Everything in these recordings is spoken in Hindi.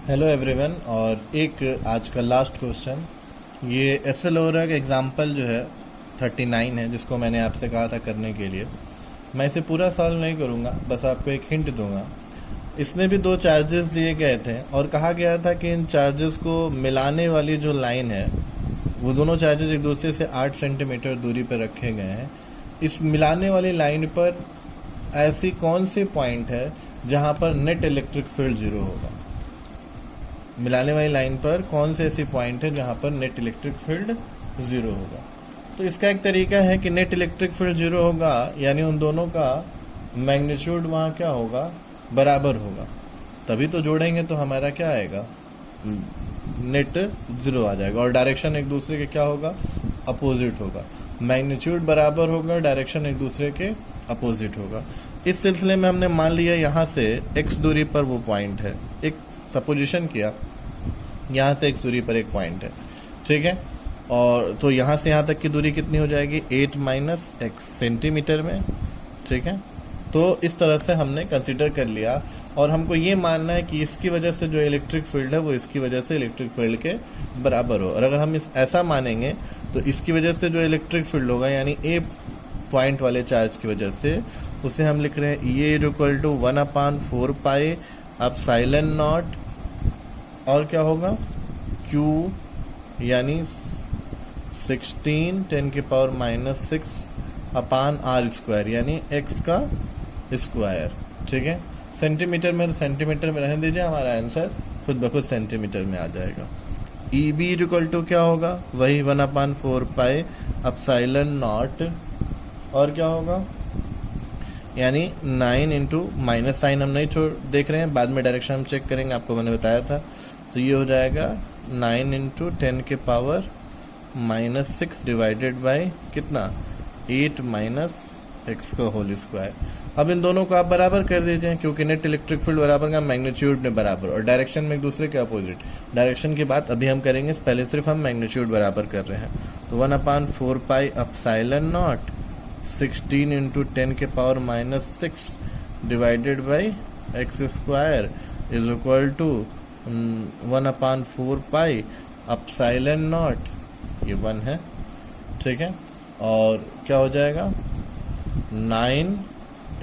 Hello everyone. और एक आज का लास्ट क्वेश्चन, ये एसएलओरा का एग्जाम्पल जो है 39 है, जिसको मैंने आपसे कहा था करने के लिए। मैं इसे पूरा सॉल्व नहीं करूँगा, बस आपको एक हिंट दूंगा। इसमें भी दो चार्जेस दिए गए थे और कहा गया था कि इन चार्जेस को मिलाने वाली जो लाइन है, वो दोनों चार्जेस एक दूसरे से 8 सेंटीमीटर दूरी पर रखे गए हैं। इस मिलाने वाली लाइन पर ऐसी कौन सी पॉइंट है जहाँ पर नेट इलेक्ट्रिक फील्ड जीरो होगा? मिलाने वाली लाइन पर कौन से ऐसी पॉइंट है जहां पर नेट इलेक्ट्रिक फील्ड जीरो होगा? तो इसका एक तरीका है कि नेट इलेक्ट्रिक फील्ड जीरो होगा, यानी उन दोनों का मैग्नीट्यूड वहां क्या होगा, बराबर होगा। तभी तो जोड़ेंगे तो हमारा क्या आएगा, नेट जीरो आ जाएगा। और डायरेक्शन एक दूसरे के क्या होगा, अपोजिट होगा। मैग्नीट्यूड बराबर होगा, डायरेक्शन एक दूसरे के अपोजिट होगा। इस सिलसिले में हमने मान लिया यहाँ से x दूरी पर वो पॉइंट है, एक सपोजिशन किया यहाँ से x दूरी पर एक पॉइंट है, ठीक है। और तो यहाँ से यहाँ तक की दूरी कितनी हो जाएगी, 8 माइनस x सेंटीमीटर में, ठीक है। तो इस तरह से हमने कंसीडर कर लिया और हमको ये मानना है कि इसकी वजह से जो इलेक्ट्रिक फील्ड है वो इसकी वजह से इलेक्ट्रिक फील्ड के बराबर हो। और अगर हम ऐसा मानेंगे तो इसकी वजह से जो इलेक्ट्रिक फील्ड होगा, यानी ए पॉइंट वाले चार्ज की वजह से, उसे हम लिख रहे हैं ये equal to 1/4 pi epsilon naught, और क्या होगा Q यानी 16 10⁻⁻⁶ अपान r स्क्वायर, यानी x का स्क्वायर, ठीक है। सेंटीमीटर में रहने दीजिए, हमारा आंसर खुद ब खुद सेंटीमीटर में आ जाएगा। EB इक्वल टू क्या होगा, वही 1/4 पाई एप्सिलॉन नॉट, और क्या होगा, यानी 9 इंटू माइनस साइन हम नहीं देख रहे हैं, बाद में डायरेक्शन हम चेक करेंगे, आपको मैंने बताया था। तो ये हो जाएगा 9 इंटू 10⁻⁻⁶ डिवाइडेड बाय कितना, 8 माइनस x का होल स्क्वायर। अब इन दोनों को आप बराबर कर दीजिए, क्योंकि नेट इलेक्ट्रिक फील्ड बराबर का मैग्नीट्यूड में बराबर, और डायरेक्शन में एक दूसरे के अपोजिट। डायरेक्शन की बात अभी हम करेंगे, पहले सिर्फ हम मैग्नीट्यूड बराबर कर रहे हैं। तो 1/4 pi epsilon naught 16 into 10⁻⁻⁶ divided by x square is equal to 1/4 pi epsilon naught, ये 1 है, ठीक है। और क्या हो जाएगा, 9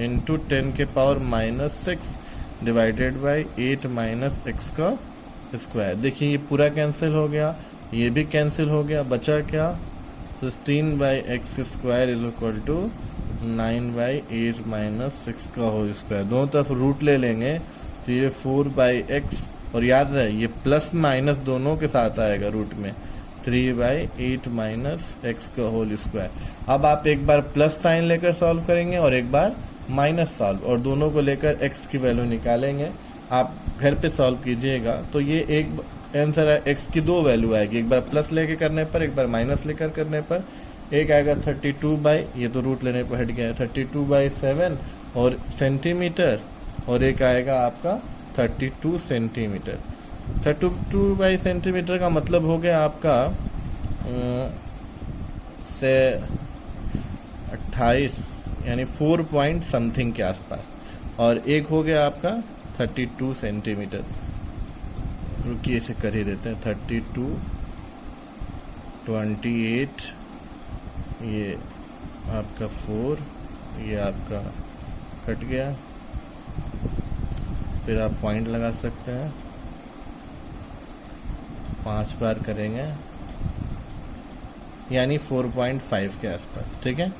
into 10⁻�6 divided by 8 minus x का स्क्वायर। देखिए ये पूरा कैंसिल हो गया, ये भी कैंसिल हो गया, बचा क्या, 16/x square is equal to 9/8 minus 6 का होल स्क्वायर। दोनों तरफ रूट ले लेंगे तो ये 4/x, और याद रहे ये प्लस माइनस दोनों के साथ आएगा रूट में, 3/8 माइनस x का होल स्क्वायर। अब आप एक बार प्लस साइन लेकर सॉल्व करेंगे और एक बार माइनस सॉल्व, और दोनों को लेकर x की वैल्यू निकालेंगे। आप घर पे सॉल्व कीजिएगा तो ये एक आंसर है, x की दो वैल्यू आएगी, एक बार प्लस लेके करने पर, एक बार माइनस लेकर करने पर। एक आएगा 32 ये तो रूट लेने पर हट गया है, 32/7 और सेंटीमीटर, और एक आएगा आपका 32 सेंटीमीटर। 32 सेंटीमीटर का मतलब हो गया आपका से 28, यानी 4 पॉइंट समथिंग के आसपास, और एक हो गया आपका 32 सेंटीमीटर। रुकिए इसे कर ही देते हैं, 32 28, ये आपका 4, ये आपका कट गया, फिर आप पॉइंट लगा सकते हैं, 5 बार करेंगे, यानी 4.5 के आसपास, ठीक है,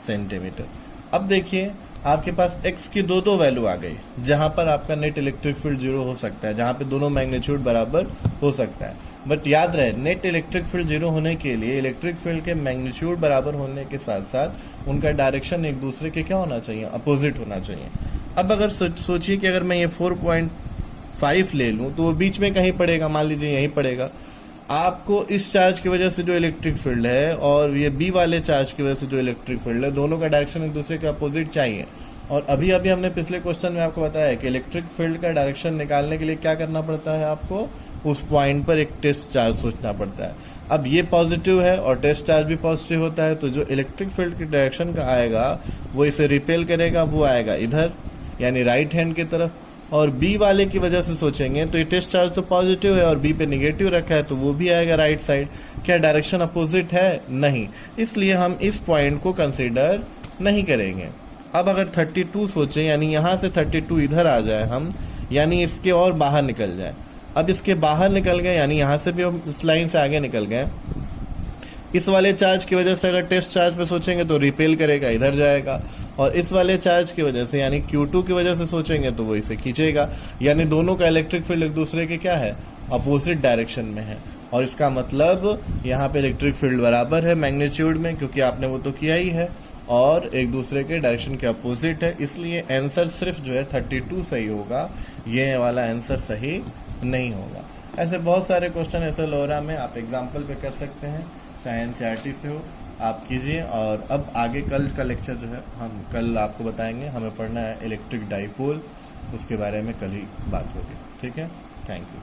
सेंटीमीटर। अब देखिए आपके पास x की दो वैल्यू आ गई, जहां पर आपका नेट इलेक्ट्रिक फील्ड जीरो हो सकता है, जहां पे दोनों मैग्नीट्यूड बराबर हो सकता है। बट याद रहे, नेट इलेक्ट्रिक फील्ड जीरो होने के लिए इलेक्ट्रिक फील्ड के मैग्नीट्यूड बराबर होने के साथ साथ उनका डायरेक्शन एक दूसरे के क्या होना चाहिए, अपोजिट होना चाहिए। अब अगर सोचिए कि अगर मैं ये 4.5 ले लूं तो वो बीच में कहीं पड़ेगा, मान लीजिए यहीं पड़ेगा। आपको इस चार्ज की वजह से जो इलेक्ट्रिक फील्ड है और ये बी वाले चार्ज की वजह से जो इलेक्ट्रिक फील्ड है, दोनों का डायरेक्शन एक दूसरे के अपोजिट चाहिए। और अभी हमने पिछले क्वेश्चन में आपको बताया है कि इलेक्ट्रिक फील्ड का डायरेक्शन निकालने के लिए क्या करना पड़ता है, आपको उस पॉइंट पर एक टेस्ट चार्ज सोचना पड़ता है। अब ये पॉजिटिव है और टेस्ट चार्ज भी पॉजिटिव होता है, तो जो इलेक्ट्रिक फील्ड की डायरेक्शन का आएगा वो इसे रिपेल करेगा, वो आएगा इधर, यानी राइट हैंड की तरफ। और बी वाले की वजह से सोचेंगे तो ये टेस्ट चार्ज तो पॉजिटिव है और बी पे निगेटिव रखा है तो वो भी आएगा राइट साइड। क्या डायरेक्शन अपोजिट है? नहीं, इसलिए हम इस पॉइंट को कंसिडर नहीं करेंगे। अब अगर 32 सोचें, यानी यहाँ से 32 इधर आ जाए हम, यानी इसके और बाहर निकल जाए। अब इसके बाहर निकल गए यानी यहाँ से भी हम इस लाइन से आगे निकल गए। इस वाले चार्ज की वजह से अगर टेस्ट चार्ज पे सोचेंगे तो रिपेल करेगा, इधर जाएगा। और इस वाले चार्ज की वजह से यानी Q2 की वजह से सोचेंगे तो वो इसे खींचेगा। यानी दोनों का इलेक्ट्रिक फील्ड एक दूसरे के क्या है? अपोजिट डायरेक्शन में है। और इसका मतलब यहाँ पे इलेक्ट्रिक फील्ड बराबर है मैग्नीट्यूड में, क्योंकि आपने वो तो किया ही है, और एक दूसरे के डायरेक्शन के अपोजिट है। इसलिए आंसर सिर्फ जो है 32 सही होगा, ये वाला आंसर सही नहीं होगा। ऐसे बहुत सारे क्वेश्चन ऐसे लोरा में आप एग्जाम्पल पे कर सकते हैं, चाहे NCERT से हो, आप कीजिए। और अब आगे कल का लेक्चर जो है हम कल आपको बताएंगे। हमें पढ़ना है इलेक्ट्रिक डाइपोल, उसके बारे में कल ही बात होगी। ठीक है, थैंक यू।